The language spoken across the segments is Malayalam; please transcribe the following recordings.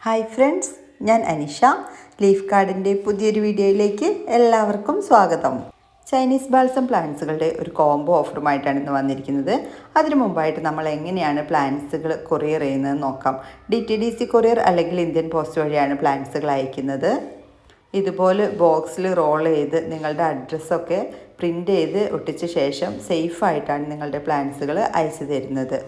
ഹായ് ഫ്രണ്ട്സ്, ഞാൻ അനിഷ. ലീഫ് കാർഡിൻ്റെ പുതിയൊരു വീഡിയോയിലേക്ക് എല്ലാവർക്കും സ്വാഗതം. ചൈനീസ് ബാൽസം പ്ലാന്റ്സുകളുടെ ഒരു കോംബോ ഓഫറുമായിട്ടാണ് ഇന്ന് വന്നിരിക്കുന്നത്. അതിനു മുമ്പായിട്ട് നമ്മൾ എങ്ങനെയാണ് പ്ലാന്റ്സുകൾ കൊറിയർ ചെയ്യുന്നത് നോക്കാം. DTDC കൊറിയർ അല്ലെങ്കിൽ ഇന്ത്യൻ പോസ്റ്റ് വഴിയാണ് പ്ലാന്റ്സുകൾ അയക്കുന്നത്. ഇതുപോലെ ബോക്സിൽ റോൾ ചെയ്ത് നിങ്ങളുടെ അഡ്രസ്സൊക്കെ പ്രിൻ്റ് ചെയ്ത് ഒട്ടിച്ച ശേഷം സേഫായിട്ടാണ് നിങ്ങളുടെ പ്ലാന്റ്സുകൾ അയച്ചു തരുന്നത്.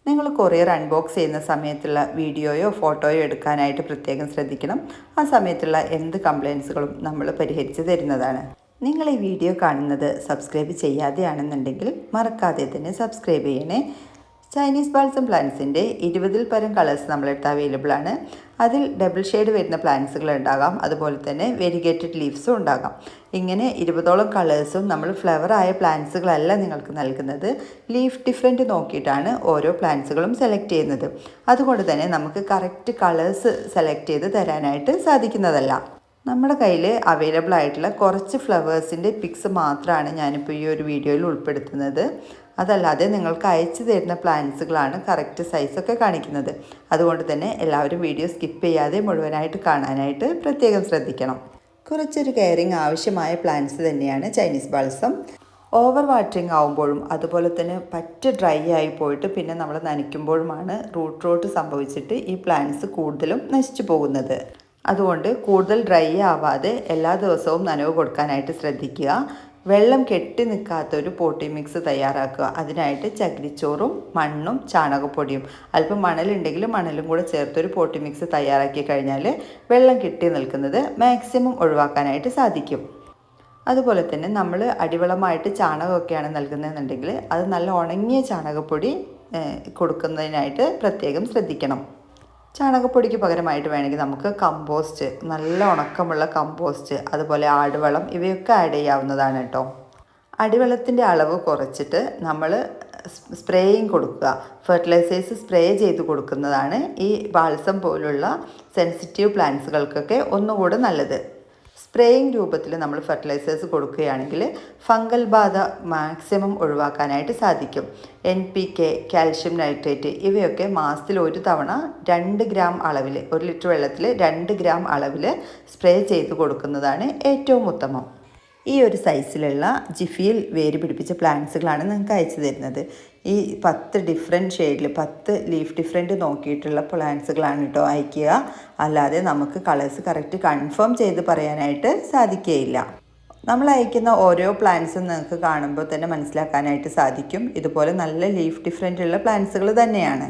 നിങ്ങൾ കൊറിയർ അൺബോക്സ് ചെയ്യുന്ന സമയത്തുള്ള വീഡിയോയോ ഫോട്ടോയോ എടുക്കാനായിട്ട് പ്രത്യേകം ശ്രദ്ധിക്കണം. ആ സമയത്തുള്ള എന്ത് കംപ്ലയിൻസുകളും നമ്മൾ പരിഹരിച്ച് തരുന്നതാണ്. നിങ്ങൾ ഈ വീഡിയോ കാണുന്നത് സബ്സ്ക്രൈബ് ചെയ്യാതെയാണെന്നുണ്ടെങ്കിൽ മറക്കാതെ തന്നെ സബ്സ്ക്രൈബ് ചെയ്യണേ. ചൈനീസ് ബാൽസം പ്ലാന്റ്സിൻ്റെ 20-ൽ പരം കളേഴ്സ് നമ്മളെടുത്ത് അവൈലബിൾ ആണ്. അതിൽ ഡബിൾ ഷെയ്ഡ് വരുന്ന പ്ലാന്റ്സുകൾ ഉണ്ടാകാം, അതുപോലെ തന്നെ വെരിഗേറ്റഡ് ലീവ്സും ഉണ്ടാകാം. ഇങ്ങനെ 20ഓളം കളേഴ്സും നമ്മൾ ഫ്ലവറായ പ്ലാന്റ്സുകളല്ല നിങ്ങൾക്ക് നൽകുന്നത്. ലീഫ് ഡിഫറൻറ്റ് നോക്കിയിട്ടാണ് ഓരോ പ്ലാന്റ്സുകളും സെലക്ട് ചെയ്യുന്നത്. അതുകൊണ്ട് തന്നെ നമുക്ക് കറക്റ്റ് കളേഴ്സ് സെലക്ട് ചെയ്ത് തരാനായിട്ട് സാധിക്കുന്നതല്ല. നമ്മുടെ കയ്യിൽ അവൈലബിൾ ആയിട്ടുള്ള കുറച്ച് ഫ്ലവേഴ്സിൻ്റെ പിക്സ് മാത്രമാണ് ഞാനിപ്പോൾ ഈ ഒരു വീഡിയോയിൽ ഉൾപ്പെടുത്തുന്നത്. അതല്ലാതെ നിങ്ങൾക്ക് അയച്ചു തരുന്ന പ്ലാന്റ്സുകളാണ് കറക്റ്റ് സൈസൊക്കെ കാണിക്കുന്നത്. അതുകൊണ്ട് തന്നെ എല്ലാവരും വീഡിയോ സ്കിപ്പ് ചെയ്യാതെ മുഴുവനായിട്ട് കാണാനായിട്ട് പ്രത്യേകം ശ്രദ്ധിക്കണം. കുറച്ചൊരു കെയറിങ് ആവശ്യമായ പ്ലാന്റ്സ് തന്നെയാണ് ചൈനീസ് ബാൽസം. ഓവർ വാട്ടറിങ് ആവുമ്പോഴും അതുപോലെ തന്നെ പറ്റ ഡ്രൈ ആയി പോയിട്ട് പിന്നെ നമ്മൾ നനയ്ക്കുമ്പോഴുമാണ് റൂട്ട് റോട്ട് സംഭവിച്ചിട്ട് ഈ പ്ലാന്റ്സ് കൂടുതലും നശിച്ചു പോകുന്നത്. അതുകൊണ്ട് കൂടുതൽ ഡ്രൈ ആവാതെ എല്ലാ ദിവസവും നനവ് കൊടുക്കാനായിട്ട് ശ്രദ്ധിക്കുക. വെള്ളം കെട്ടി നിൽക്കാത്തൊരു പോട്ടി മിക്സ് തയ്യാറാക്കുക. അതിനായിട്ട് ചകിരിച്ചോറും മണ്ണും ചാണകപ്പൊടിയും അല്പം മണലുണ്ടെങ്കിൽ മണലും കൂടെ ചേർത്തൊരു പോട്ടി മിക്സ് തയ്യാറാക്കി കഴിഞ്ഞാൽ വെള്ളം കെട്ടി നിൽക്കുന്നത് മാക്സിമം ഒഴിവാക്കാനായിട്ട് സാധിക്കും. അതുപോലെ തന്നെ നമ്മൾ അടിവളമായിട്ട് ചാണകമൊക്കെയാണ് നൽകുന്നതെന്നുണ്ടെങ്കിൽ അത് നല്ല ഉണങ്ങിയ ചാണകപ്പൊടി കൊടുക്കുന്നതിനായിട്ട് പ്രത്യേകം ശ്രദ്ധിക്കണം. ചാണകപ്പൊടിക്ക് പകരമായിട്ട് വേണമെങ്കിൽ നമുക്ക് കമ്പോസ്റ്റ്, നല്ല ഉണക്കമുള്ള കമ്പോസ്റ്റ്, അതുപോലെ ആടുവളം ഇവയൊക്കെ ആഡ് ചെയ്യാവുന്നതാണ് കേട്ടോ. അടിവളത്തിൻ്റെ അളവ് കുറച്ചിട്ട് നമ്മൾ സ്പ്രേയിങ് കൊടുക്കുക. ഫെർട്ടിലൈസേഴ്സ് സ്പ്രേ ചെയ്ത് കൊടുക്കുന്നതാണ് ഈ ബാൽസം പോലുള്ള സെൻസിറ്റീവ് പ്ലാന്റ്സുകൾക്കൊക്കെ ഒന്നുകൂടെ നല്ലത്. സ്പ്രേയിങ് രൂപത്തിൽ നമ്മൾ ഫെർട്ടിലൈസേഴ്സ് കൊടുക്കുകയാണെങ്കിൽ ഫംഗൽ ബാധ മാക്സിമം ഒഴിവാക്കാനായിട്ട് സാധിക്കും. NPK, കാൽഷ്യം നൈട്രേറ്റ് ഇവയൊക്കെ മാസത്തിൽ ഒരു തവണ 2 ഗ്രാം അളവിൽ, 1 ലിറ്റർ വെള്ളത്തിൽ 2 ഗ്രാം അളവിൽ സ്പ്രേ ചെയ്ത് കൊടുക്കുന്നതാണ് ഏറ്റവും ഉത്തമം. ഈ ഒരു സൈസിലുള്ള ജിഫിയിൽ വേര് പിടിപ്പിച്ച പ്ലാന്റ്സുകളാണ് നിങ്ങൾക്ക് അയച്ചു തരുന്നത്. ഈ 10 ഡിഫറെൻറ്റ് ഷെയ്ഡിൽ 10 ലീഫ് ഡിഫറെൻറ്റ് നോക്കിയിട്ടുള്ള പ്ലാന്റ്സുകളാണ് കേട്ടോ അയക്കുക. അല്ലാതെ നമുക്ക് കളേഴ്സ് കറക്റ്റ് കൺഫേം ചെയ്ത് പറയാനായിട്ട് സാധിക്കുകയില്ല. നമ്മൾ അയക്കുന്ന ഓരോ പ്ലാന്റ്സും നിങ്ങൾക്ക് കാണുമ്പോൾ തന്നെ മനസ്സിലാക്കാനായിട്ട് സാധിക്കും ഇതുപോലെ നല്ല ലീഫ് ഡിഫറെൻ്റ് ഉള്ള പ്ലാന്റ്സുകൾ തന്നെയാണ്.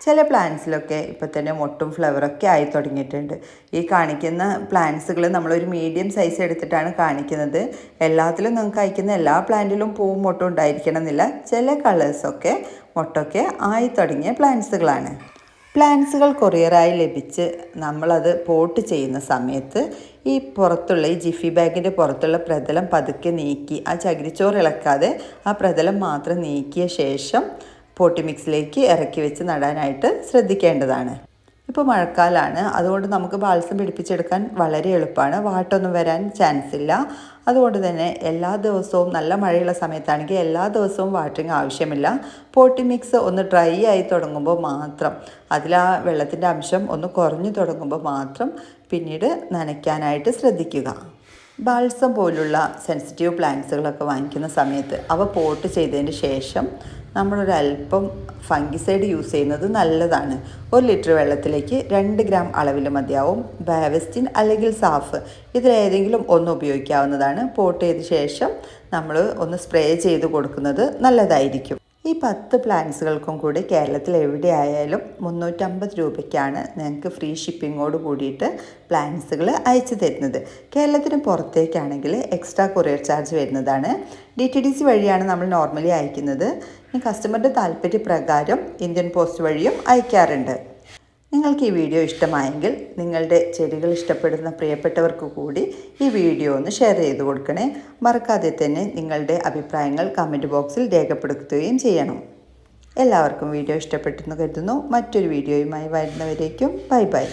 ചില പ്ലാന്റ്സിലൊക്കെ ഇപ്പോൾ തന്നെ മൊട്ടും ഫ്ലവറൊക്കെ ആയി തുടങ്ങിയിട്ടുണ്ട്. ഈ കാണിക്കുന്ന പ്ലാന്റ്സുകൾ നമ്മളൊരു മീഡിയം സൈസ് എടുത്തിട്ടാണ് കാണിക്കുന്നത്. എല്ലാത്തിലും നിങ്ങൾക്ക് അയക്കുന്ന എല്ലാ പ്ലാന്റിലും പൂവും മൊട്ടും ഉണ്ടായിരിക്കണം എന്നില്ല. ചില കളേഴ്സൊക്കെ മൊട്ടൊക്കെ ആയി തുടങ്ങിയ പ്ലാന്റ്സുകളാണ്. പ്ലാന്റ്സുകൾ കൊറിയറായി ലഭിച്ച് നമ്മളത് പോട്ട് ചെയ്യുന്ന സമയത്ത് ഈ പുറത്തുള്ള ഈ ജിഫി ബാഗിൻ്റെ പുറത്തുള്ള പ്രതലം പതുക്കെ നീക്കി, ആ ചകിരിച്ചോറ് ഇളക്കാതെ ആ പ്രതലം മാത്രം നീക്കിയ ശേഷം പോട്ടി മിക്സിലേക്ക് ഇറക്കി വെച്ച് നടാനായിട്ട് ശ്രദ്ധിക്കേണ്ടതാണ്. ഇപ്പോൾ മഴക്കാലമാണ്, അതുകൊണ്ട് നമുക്ക് ബാൽസം പിടിപ്പിച്ചെടുക്കാൻ വളരെ എളുപ്പമാണ്. വാട്ടൊന്നും വരാൻ ചാൻസ് ഇല്ല. അതുകൊണ്ട് തന്നെ എല്ലാ ദിവസവും, നല്ല മഴയുള്ള സമയത്താണെങ്കിൽ എല്ലാ ദിവസവും വാട്ടറിങ് ആവശ്യമില്ല. പോട്ടി മിക്സ് ഒന്ന് ഡ്രൈ ആയി തുടങ്ങുമ്പോൾ മാത്രം, അതിൽ ആ വെള്ളത്തിൻ്റെ അംശം ഒന്ന് കുറഞ്ഞു തുടങ്ങുമ്പോൾ മാത്രം പിന്നീട് നനയ്ക്കാനായിട്ട് ശ്രദ്ധിക്കുക. ബാൽസം പോലുള്ള സെൻസിറ്റീവ് പ്ലാന്റ്സുകളൊക്കെ വാങ്ങിക്കുന്ന സമയത്ത് അവ പോട്ട് ചെയ്തതിന് ശേഷം നമ്മളൊരല്പം ഫംഗിസൈഡ് യൂസ് ചെയ്യുന്നത് നല്ലതാണ്. 1 ലിറ്റർ വെള്ളത്തിലേക്ക് 2 ഗ്രാം അളവിൽ മതിയാവും. ബാവസ്റ്റിൻ അല്ലെങ്കിൽ സാഫ് ഇതിലേതെങ്കിലും ഒന്ന് ഉപയോഗിക്കാവുന്നതാണ്. പോട്ട് ചെയ്ത ശേഷം നമ്മൾ ഒന്ന് സ്പ്രേ ചെയ്ത് കൊടുക്കുന്നത് നല്ലതായിരിക്കും. ഈ 10 പ്ലാന്റ്സുകൾക്കും കൂടി കേരളത്തിൽ എവിടെയായാലും 350 രൂപയ്ക്കാണ് നിങ്ങൾക്ക് ഫ്രീ ഷിപ്പിങ്ങോട് കൂടിയിട്ട് പ്ലാന്റ്സുകൾ അയച്ചു തരുന്നത്. കേരളത്തിന് പുറത്തേക്കാണെങ്കിൽ എക്സ്ട്രാ കൊറിയർ ചാർജ് വരുന്നതാണ്. DTDC വഴിയാണ് നമ്മൾ നോർമലി അയക്കുന്നത്. ഈ കസ്റ്റമറുടെ താല്പര്യപ്രകാരം ഇന്ത്യൻ പോസ്റ്റ് വഴിയും അയക്കാറുണ്ട്. നിങ്ങൾക്ക് ഈ വീഡിയോ ഇഷ്ടമായെങ്കിൽ നിങ്ങളുടെ ചെടികൾ ഇഷ്ടപ്പെടുന്ന പ്രിയപ്പെട്ടവർക്ക് കൂടി ഈ വീഡിയോ ഒന്ന് ഷെയർ ചെയ്ത് കൊടുക്കണേ. മറക്കാതെ തന്നെ നിങ്ങളുടെ അഭിപ്രായങ്ങൾ കമൻറ്റ് ബോക്സിൽ രേഖപ്പെടുത്തുകയും ചെയ്യണം. എല്ലാവർക്കും വീഡിയോ ഇഷ്ടപ്പെട്ടെന്ന് കരുതുന്നു. മറ്റൊരു വീഡിയോയുമായി വരുന്നവരേക്കും ബൈ ബൈ.